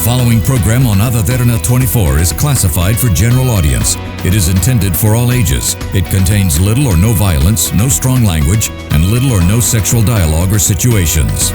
following program on Ada Derana 24 is classified for general audience. It is intended for all ages. It contains little or no violence, no strong language, and little or no sexual dialogue or situations.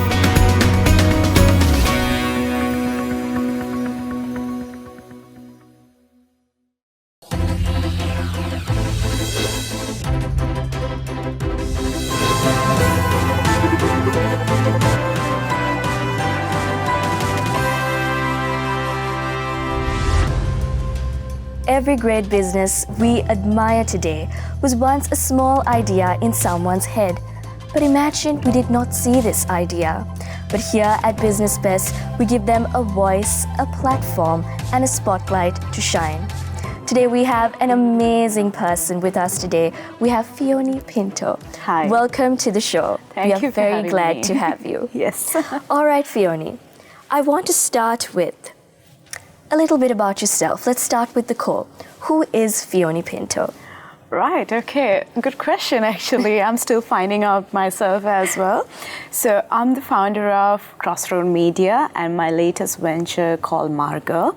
Every great business we admire today was once a small idea in someone's head. But imagine we did not see this idea. But here at Business Best, we give them a voice, a platform, and a spotlight to shine. Today we have an amazing person with us today. We have Fiyoni Pinto. Hi. Welcome to the show. Thank We you are for very having glad me. to have you. Yes. All right, Fiyoni. I want to start with a little bit about yourself. Let's start with the core. Who is Fiyoni Pinto? Right, okay. Good question, actually. I'm still finding out myself as well. So I'm the founder of Crossroad Media and my latest venture called Marga.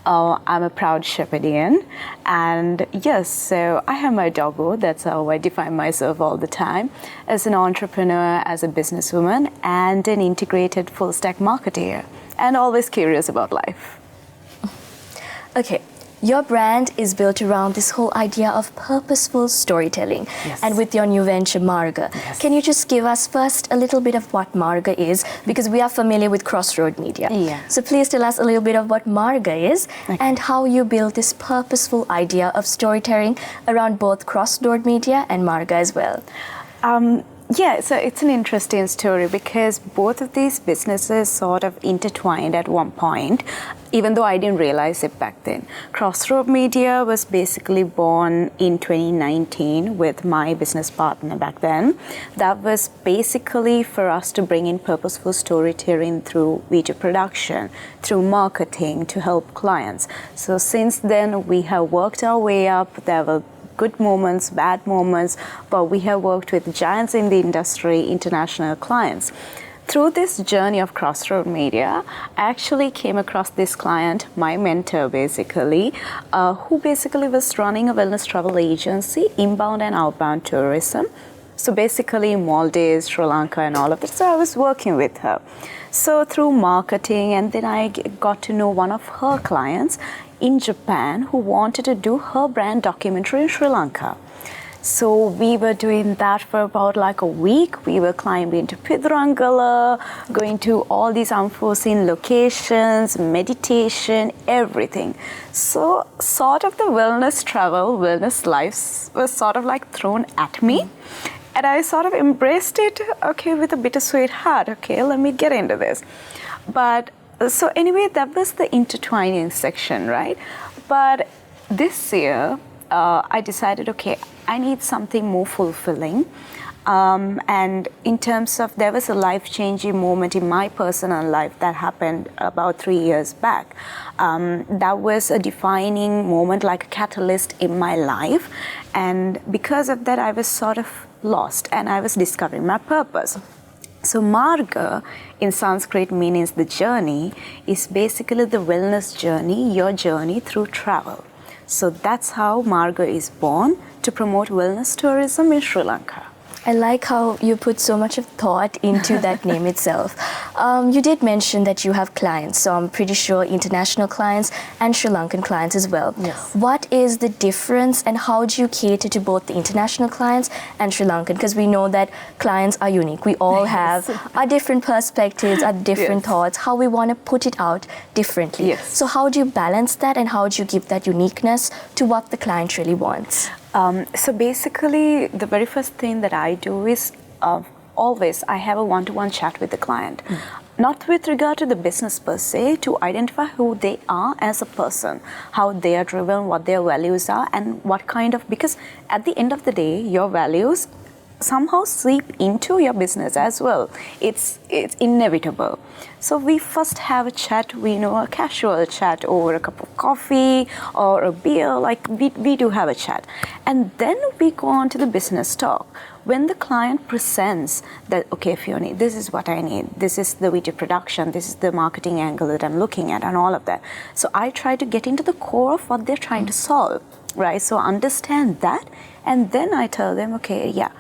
I'm a proud Shepherdian. And yes, so I have my doggo. That's how I define myself all the time. As an entrepreneur, as a businesswoman, and an integrated full-stack marketer. And always curious about life. Okay, your brand is built around this whole idea of purposeful storytelling. Yes. And with your new venture, Marga. Yes. Can you just give us first a little bit of what Marga is? Because we are familiar with Crossroad Media. Yeah. So please tell us a little bit of what Marga is and how you build this purposeful idea of storytelling around both Crossroad Media and Marga as well. Yeah, so it's an interesting story because both of these businesses sort of intertwined at one point, even though I didn't realize it back then. Crossroad Media was basically born in 2019 with my business partner back then. That was basically for us to bring in purposeful storytelling through video production, through marketing to help clients. So since then, we have worked our way up. There were good moments, bad moments, but we have worked with giants in the industry, international clients. Through this journey of Crossroad Media, I actually came across this client, my mentor basically, who basically was running a wellness travel agency, inbound and outbound tourism. So basically Maldives, Sri Lanka and all of this. So I was working with her. So through marketing, and then I got to know one of her clients in Japan who wanted to do her brand documentary in Sri Lanka. So we were doing that for about like a week. We were climbing to Pidurangala, going to all these unforeseen locations, meditation, everything. So sort of the wellness travel, wellness life was sort of like thrown at me. And I sort of embraced it, okay, with a bittersweet heart. Okay, let me get into this. But so anyway, that was the intertwining section, right? But this year, I decided, okay, I need something more fulfilling. And in terms of, there was a life-changing moment in my personal life that happened about 3 years back. That was a defining moment, like a catalyst in my life. And because of that, I was sort of lost and I was discovering my purpose. So Marga in Sanskrit means the journey is basically the wellness journey, your journey through travel. So that's how Marga is born, to promote wellness tourism in Sri Lanka. I like how you put so much of thought into that name itself. You did mention that you have clients, so I'm pretty sure international clients and Sri Lankan clients as well. Yes. What is the difference and how do you cater to both the international clients and Sri Lankan? Because we know that clients are unique. We all have our different perspectives, our different thoughts, how we want to put it out differently. Yes. So how do you balance that and how do you give that uniqueness to what the client really wants? So basically, the very first thing that I do is always I have a one-to-one chat with the client. Not with regard to the business per se, to identify who they are as a person, how they are driven, what their values are, and what kind of, because at the end of the day, your values somehow seep into your business as well. It's inevitable. So we first have a chat, a casual chat over a cup of coffee or a beer, like we do have a chat. And then we go on to the business talk. When the client presents that, okay, Fiyoni, this is what I need, this is the video production, this is the marketing angle that I'm looking at and all of that. So I try to get into the core of what they're trying to solve, right? So understand that, and then I tell them, okay, yeah,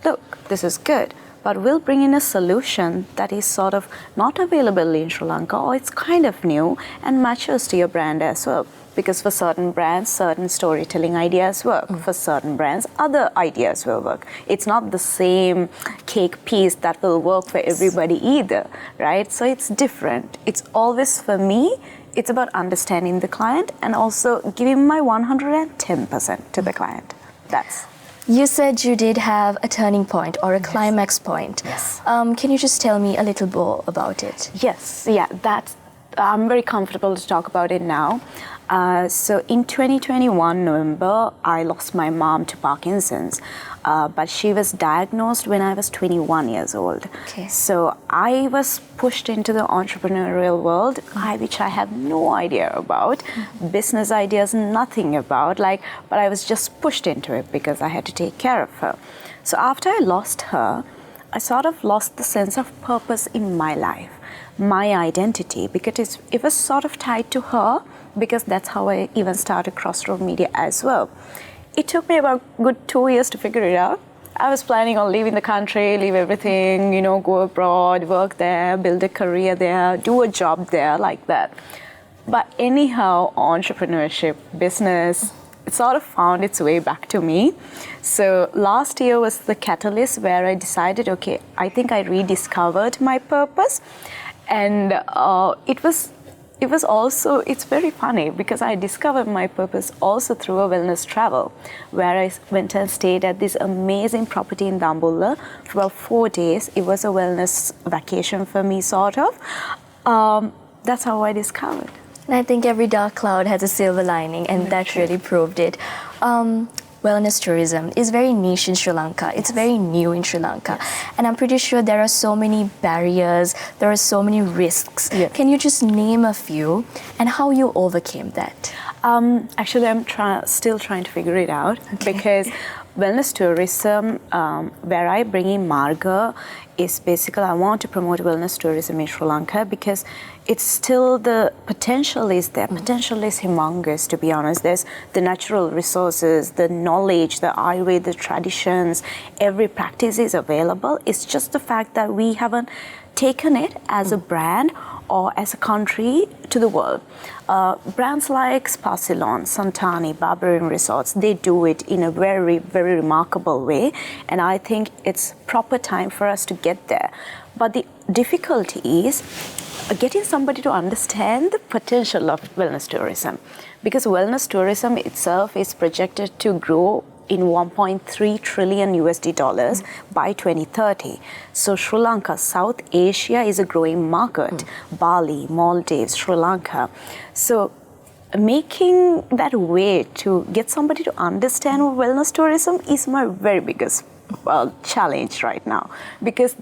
look, this is good, but we'll bring in a solution that is sort of not available in Sri Lanka, or it's kind of new and matches to your brand as well. Because for certain brands, certain storytelling ideas work. For certain brands, other ideas will work. It's not the same cake piece that will work for everybody either, right? So it's different. It's always, for me, it's about understanding the client and also giving my 110% to the client. That's. You said you did have a turning point or a climax point. Yes. Can you just tell me a little more about it? Yes, yeah, I'm very comfortable to talk about it now. So in 2021 November, I lost my mom to Parkinson's, but she was diagnosed when I was 21 years old. Okay. So I was pushed into the entrepreneurial world, which I have no idea about, business ideas, nothing about, but I was just pushed into it because I had to take care of her. So after I lost her, I sort of lost the sense of purpose in my life, my identity, because it was sort of tied to her, because that's how I even started Crossroad Media as well. It took me about good 2 years to figure it out. I was planning on leaving the country, leave everything, go abroad, work there, build a career there, do a job there, like that. But anyhow, entrepreneurship, business, it sort of found its way back to me. So last year was the catalyst where I decided, okay, I think I rediscovered my purpose. And it was also, it's very funny because I discovered my purpose also through a wellness travel, where I went and stayed at this amazing property in Dambulla for about 4 days. It was a wellness vacation for me, sort of. That's how I discovered. And I think every dark cloud has a silver lining, and that really proved it. Wellness tourism is very niche in Sri Lanka. It's very new in Sri Lanka. And I'm pretty sure there are so many barriers, there are so many risks. Can you just name a few and how you overcame that? Actually, I'm still trying to figure it out, because wellness tourism, where I bring in Marga, is basically I want to promote wellness tourism in Sri Lanka because it's still, the potential is there. Potential is humongous, to be honest. There's the natural resources, the knowledge, the Ayurveda, the traditions, every practice is available. It's just the fact that we haven't taken it as a brand or as a country to the world. Brands like Spa-Ceylon, Santani, Barbarian Resorts, they do it in a very, very remarkable way. And I think it's proper time for us to get there. But the difficulty is getting somebody to understand the potential of wellness tourism. Because wellness tourism itself is projected to grow in 1.3 trillion USD dollars by 2030. So Sri Lanka, South Asia is a growing market. Bali, Maldives, Sri Lanka. So making that way to get somebody to understand wellness tourism is my very biggest challenge right now. Because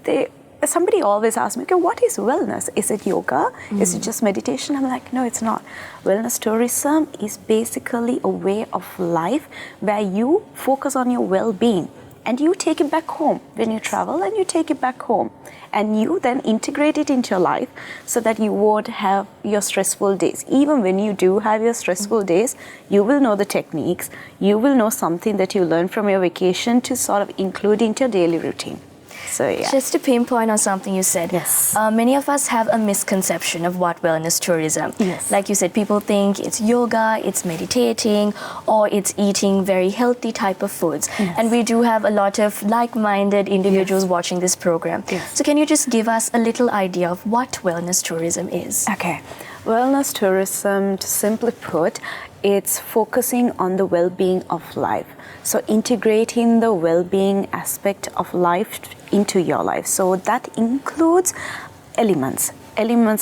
somebody always asks me, okay, what is wellness? Is it yoga? Is it just meditation? I'm like, no, it's not. Wellness tourism is basically a way of life where you focus on your well-being and you take it back home. When you travel and you take it back home and you then integrate it into your life so that you won't have your stressful days. Even when you do have your stressful days, you will know the techniques. You will know something that you learned from your vacation to sort of include into your daily routine. So, yeah. Just to pinpoint on something you said, many of us have a misconception of what wellness tourism. Like you said, people think it's yoga, it's meditating, or it's eating very healthy type of foods. And we do have a lot of like-minded individuals watching this program. So can you just give us a little idea of what wellness tourism is? Okay. Wellness tourism, to simply put, it's focusing on the well-being of life. So integrating the well-being aspect of life into your life. So that includes elements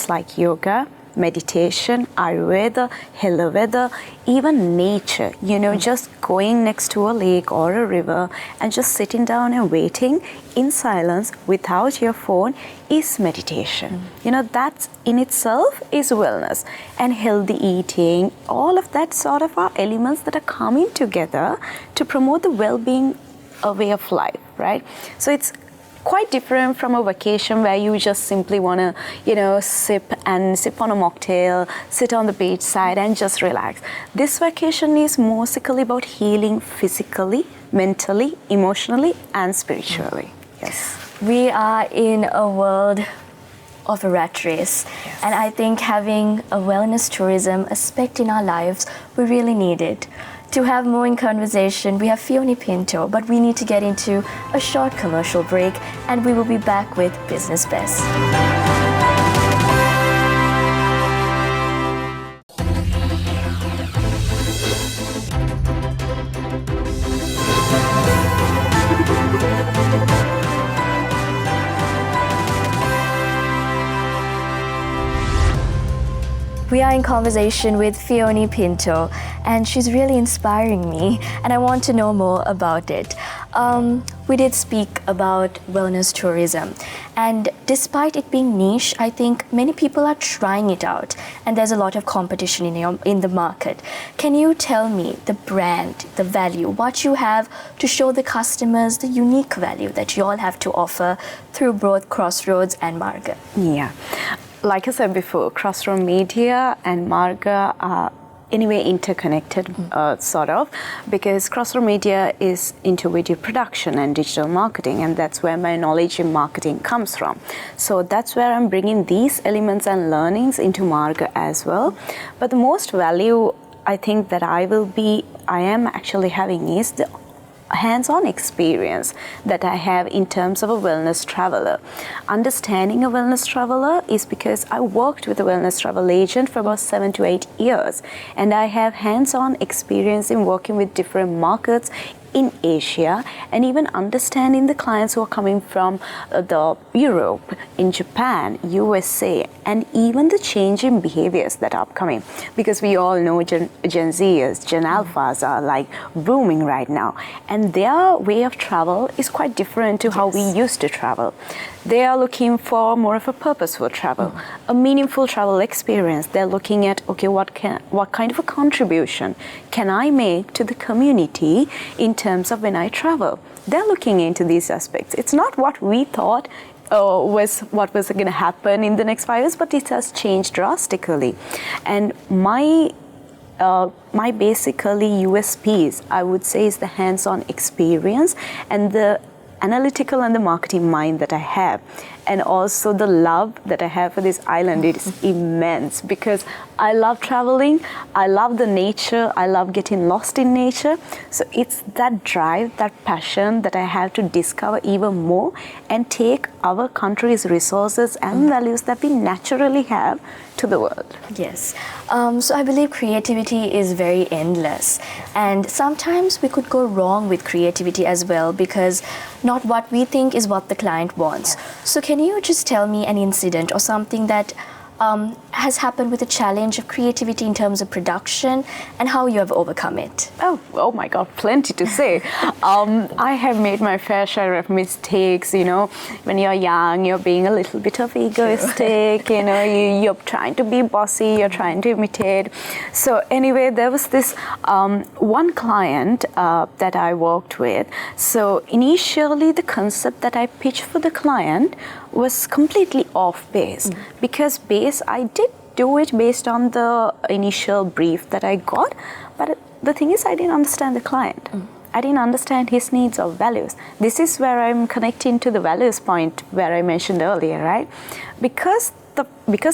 like yoga, meditation, Ayurveda, Ayurveda, even nature, just going next to a lake or a river and just sitting down and waiting in silence without your phone is meditation. That in itself is wellness. And healthy eating, all of that sort of are elements that are coming together to promote the well-being way of life, right? So it's quite different from a vacation where you just simply want to, sip on a mocktail, sit on the beach side and just relax. This vacation is mostly about healing physically, mentally, emotionally, and spiritually. Yes. We are in a world of a rat race. Yes. And I think having a wellness tourism aspect in our lives, we really need it. To have more in conversation, we have Fiyoni Pinto, but we need to get into a short commercial break and we will be back with Business Best. We are in conversation with Fiyoni Pinto, and she's really inspiring me, and I want to know more about it. We did speak about wellness tourism, and despite it being niche, I think many people are trying it out, and there's a lot of competition in the market. Can you tell me the brand, the value, what you have to show the customers the unique value that you all have to offer through both Crossroads and Marga? Yeah. Like I said before, Crossroad Media and Marga are anyway interconnected, sort of, because Crossroad Media is into video production and digital marketing, and that's where my knowledge in marketing comes from. So that's where I'm bringing these elements and learnings into Marga as well. But the most value I think that I am actually having is the hands-on experience that I have in terms of a wellness traveler. Understanding a wellness traveler is because I worked with a wellness travel agent for about 7 to 8 years, and I have hands-on experience in working with different markets in Asia, and even understanding the clients who are coming from Europe, in Japan, USA, and even the changing behaviors that are coming. Because we all know Gen Zers, Gen Alphas are like booming right now, and their way of travel is quite different to how we used to travel. They are looking for more of a purposeful travel, a meaningful travel experience. They're looking at, okay, what kind of a contribution can I make to the community in terms of when I travel? They're looking into these aspects. It's not what we thought was what was going to happen in the next 5 years, but it has changed drastically. And my basically USPs, I would say, is the hands-on experience and the analytical and the marketing mind that I have, and also the love that I have for this island. It is immense because I love traveling, I love the nature, I love getting lost in nature. So it's that drive, that passion that I have to discover even more and take our country's resources and values that we naturally have to the world. Yes. So I believe creativity is very endless, and sometimes we could go wrong with creativity as well, because not what we think is what the client wants. So can you just tell me an incident or something that has happened with the challenge of creativity in terms of production and how you have overcome it? Oh my God, plenty to say. I have made my fair share of mistakes. When you're young, you're being a little bit of egoistic. You're trying to be bossy, you're trying to imitate. So anyway, there was this one client that I worked with. So initially, the concept that I pitched for the client was completely off base, because I did do it based on the initial brief that I got, but the thing is, I didn't understand the client. I didn't understand his needs or values. This is where I'm connecting to the values point where I mentioned earlier, right? Because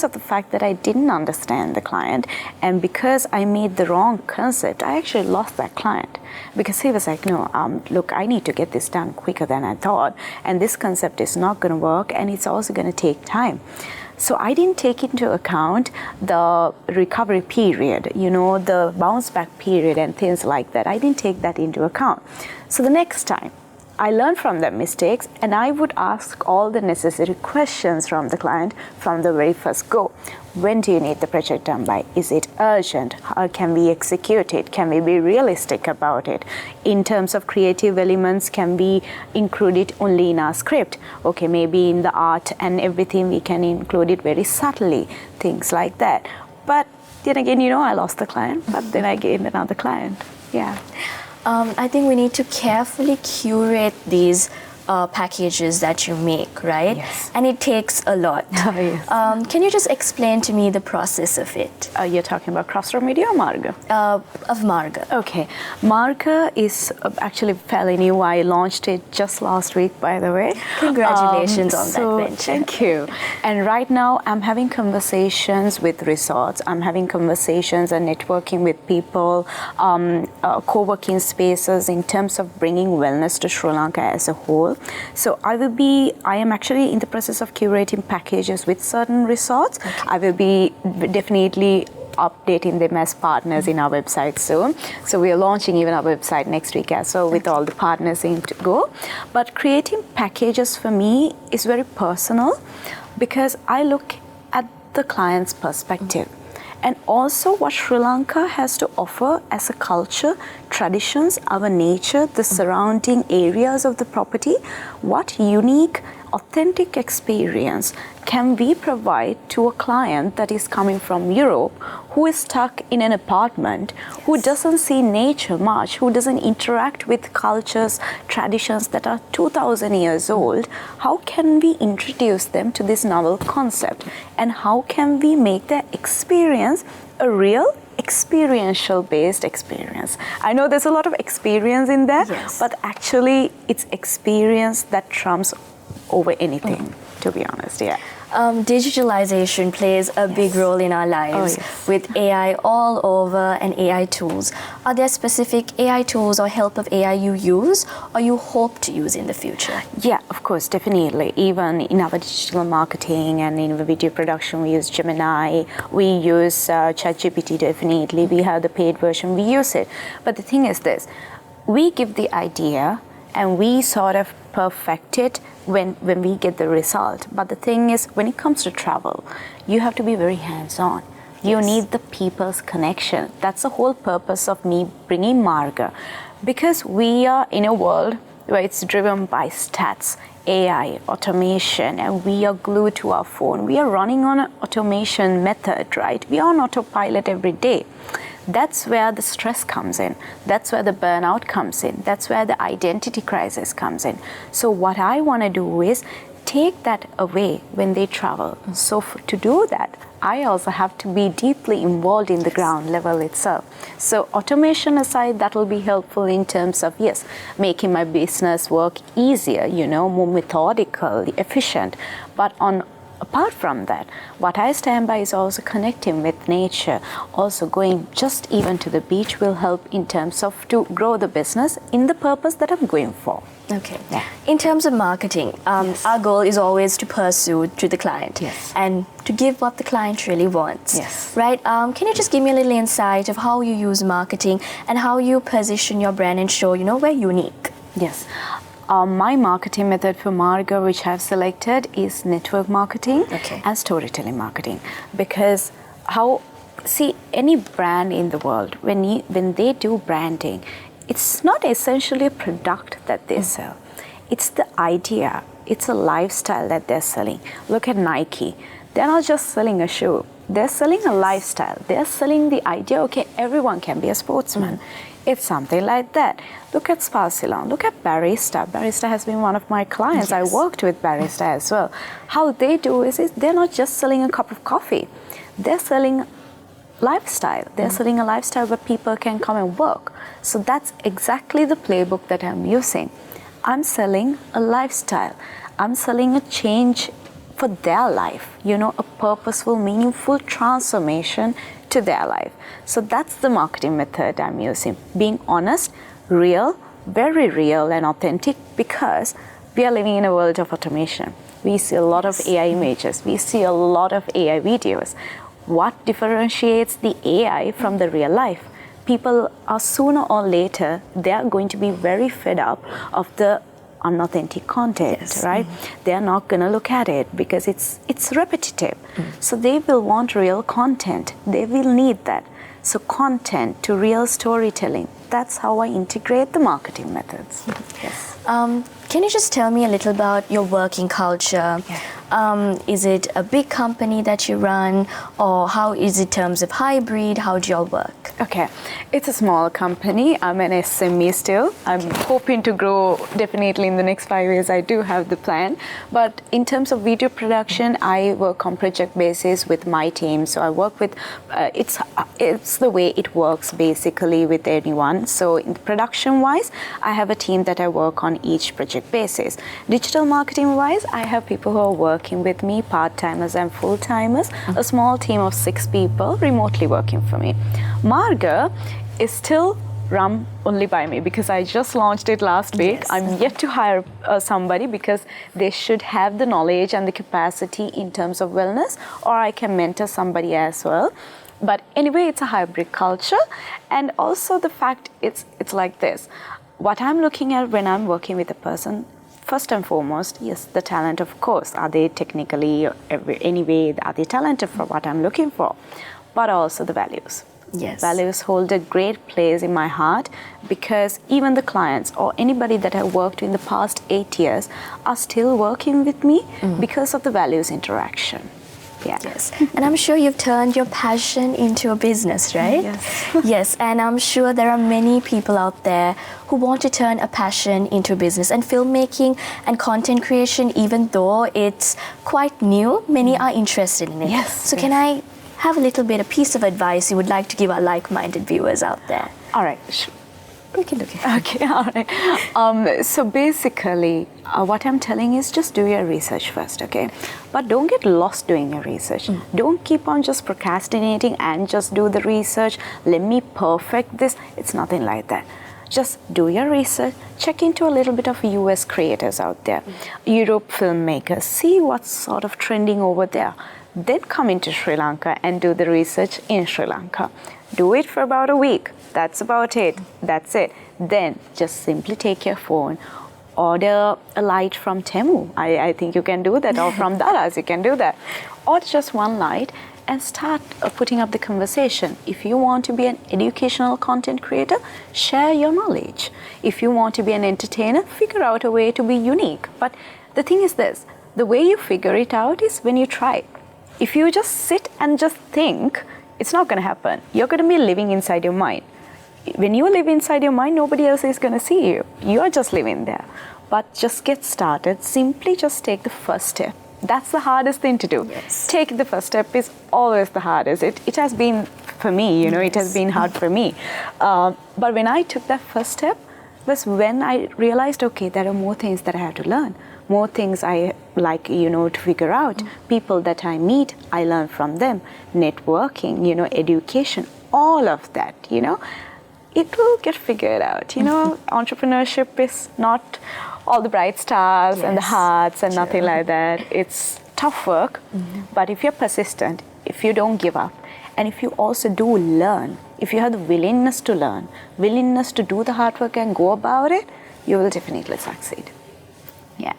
of the fact that I didn't understand the client, and because I made the wrong concept, I actually lost that client, because he was like, no, look, I need to get this done quicker than I thought, and this concept is not going to work, and it's also going to take time. So I didn't take into account the recovery period, the bounce back period and things like that. I didn't take that into account. So the next time I learn from their mistakes, and I would ask all the necessary questions from the client from the very first go. When do you need the project done by? Is it urgent? How can we execute it? Can we be realistic about it? In terms of creative elements, can we include it only in our script? Okay, maybe in the art and everything we can include it very subtly, things like that. But then again, I lost the client, but then I gained another client. Yeah. I think we need to carefully curate these packages that you make, right? Yes. And it takes a lot. Oh, yes. Can you just explain to me the process of it? You're talking about Crossroad Media or Marga? Of Marga. Okay. Marga is actually fairly new. I launched it just last week, by the way. Congratulations on that venture. Thank you. And right now, I'm having conversations with resorts. I'm having conversations and networking with people, co-working spaces in terms of bringing wellness to Sri Lanka as a whole. So I am actually in the process of curating packages with certain resorts. Okay. I will be definitely updating them as partners in our website soon. So we are launching even our website next week as well with all the partners in to go. But creating packages for me is very personal because I look at the client's perspective. And also what Sri Lanka has to offer as a culture, traditions, our nature, the surrounding areas of the property, what unique, authentic experience can we provide to a client that is coming from Europe, who is stuck in an apartment, who doesn't see nature much, who doesn't interact with cultures, traditions that are 2,000 years old. How can we introduce them to this novel concept? And how can we make their experience a real experiential based experience? I know there's a lot of experience in there, yes, but actually it's experience that trumps over anything, to be honest. Yeah. Digitalization plays a big role in our lives with AI all over and AI tools. Are there specific AI tools or help of AI you use or you hope to use in the future? Yeah, of course, definitely. Even in our digital marketing and in video production, we use Gemini, we use ChatGPT definitely. We have the paid version, we use it. But the thing is this, we give the idea and we sort of perfect it when we get the result. But the thing is, when it comes to travel, you have to be very hands-on. You need the people's connection. That's the whole purpose of me bringing Marga. Because we are in a world where it's driven by stats, AI, automation, and we are glued to our phone. We are running on an automation method, right? We are on autopilot every day. That's where the stress comes in. That's where the burnout comes in. That's where the identity crisis comes in. So what I want to do is take that away when they travel. So to do that, I also have to be deeply involved in the ground level itself. So automation aside, that will be helpful in terms of, yes, making my business work easier, more methodical, efficient. But apart from that, what I stand by is also connecting with nature. Also going just even to the beach will help in terms of to grow the business in the purpose that I'm going for. Okay. Yeah. In terms of marketing, Yes. our goal is always to pursue to the client, Yes, and to give what the client really wants. Yes. Right? Can you just give me a little insight of how you use marketing and how you position your brand and show, we're unique? Yes. My marketing method for Marga, which I've selected, is network marketing and storytelling marketing. Because any brand in the world, when they do branding, it's not essentially a product that they sell. It's the idea. It's a lifestyle that they're selling. Look at Nike. They're not just selling a shoe. They're selling a lifestyle. They're selling the idea, okay, everyone can be a sportsman. It's something like that. Look at Spa Salon. Look at Barista. Barista has been one of my clients. Yes. I worked with Barista as well. How they do is they're not just selling a cup of coffee. They're selling lifestyle. They're selling a lifestyle where people can come and work. So that's exactly the playbook that I'm using. I'm selling a lifestyle. I'm selling a change for their life, a purposeful, meaningful transformation to their life. So that's the marketing method I'm using. Being honest, real, very real and authentic, because we are living in a world of automation. We see a lot of AI images. We see a lot of AI videos. What differentiates the AI from the real life? People are sooner or later, they are going to be very fed up of the unauthentic content, Yes. right? They are not going to look at it because it's repetitive. So they will want real content. They will need that. So content to real storytelling. That's how I integrate the marketing methods. Yes. Can you just tell me a little about your working culture? Is it a big company that you run, or how is it in terms of hybrid? How do you all work? Okay, it's a small company. I'm an SME still. I'm hoping to grow definitely in the next 5 years. I do have the plan. But in terms of video production, I work on project basis with my team. So I work with, it's the way it works basically with anyone. So in production wise, I have a team that I work on each project basis. Digital marketing wise, I have people who are working with me, part-timers and full-timers, a small team of 6 people remotely working for me. Marga is still run only by me because I just launched it last week. Yes. I'm yet to hire somebody because they should have the knowledge and the capacity in terms of wellness, or I can mentor somebody as well. But anyway, it's a hybrid culture, and also the fact it's like this. What I'm looking at when I'm working with a person, first and foremost, yes, the talent, of course. Are they technically, anyway, are they talented for what I'm looking for? But also the values. Yes. Values hold a great place in my heart because even the clients or anybody that I worked with in the past 8 years are still working with me because of the values interaction. Yeah. Yes, and I'm sure you've turned your passion into a business, right? Yes. Yes, and I'm sure there are many people out there who want to turn a passion into a business. And filmmaking and content creation, even though it's quite new, many are interested in it. Yes, So can I have a little bit, a piece of advice you would like to give our like-minded viewers out there? All right. We can look at it. Okay, all right. So basically, what I'm telling is just do your research first, okay? But don't get lost doing your research. Don't keep on just procrastinating and just do the research. Let me perfect this. It's nothing like that. Just do your research, check into a little bit of US creators out there, Europe filmmakers, see what's sort of trending over there. Then come into Sri Lanka and do the research in Sri Lanka. Do it for about a week. That's about it. That's it. Then just simply take your phone, order a light from Temu. I think you can do that, or from Daras, you can do that. Or just one light and start putting up the conversation. If you want to be an educational content creator, share your knowledge. If you want to be an entertainer, figure out a way to be unique. But the thing is this, the way you figure it out is when you try. If you just sit and just think, it's not going to happen. You're going to be living inside your mind. When you live inside your mind, nobody else is going to see you. You're just living there. But just get started. Simply just take the first step. That's the hardest thing to do. Yes. Take the first step is always the hardest. It has been for me, it has been hard for me. But when I took that first step was when I realized, okay, there are more things that I have to learn. More things I like, to figure out. People that I meet, I learn from them. Networking, education, all of that, it will get figured out. Entrepreneurship is not all the bright stars and the hearts and nothing like that. It's tough work, but if you're persistent, if you don't give up, and if you also do learn, if you have the willingness to learn, willingness to do the hard work and go about it, you will definitely succeed. Yeah.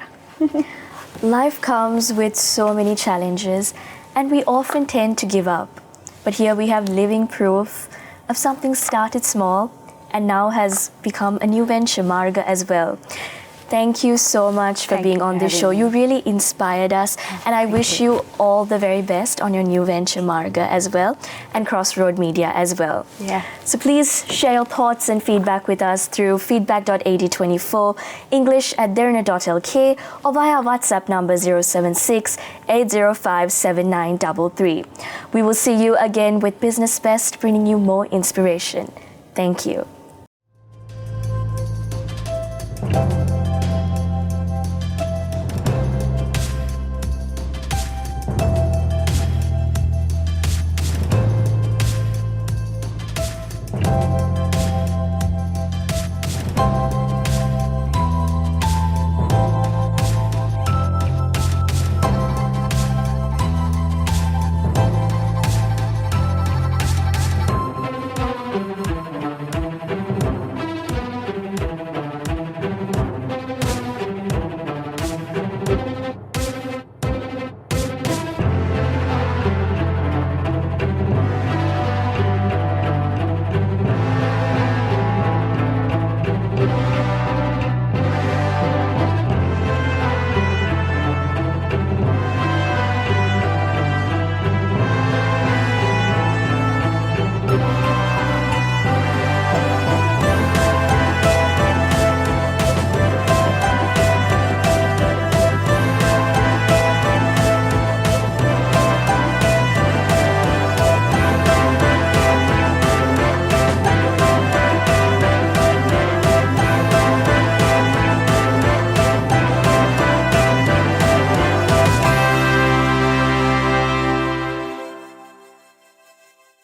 Life comes with so many challenges, and we often tend to give up. But here we have living proof of something started small and now has become a new venture, Marga, as well. Thank you so much for being on this show. You really inspired us, and I wish you all the very best on your new venture, Marga, as well, and Crossroad Media as well. Yeah. So please share your thoughts and feedback with us through feedback.ad24, english@derana.lk, or via WhatsApp number 076-805-7933. We will see you again with Business Best, bringing you more inspiration. Thank you.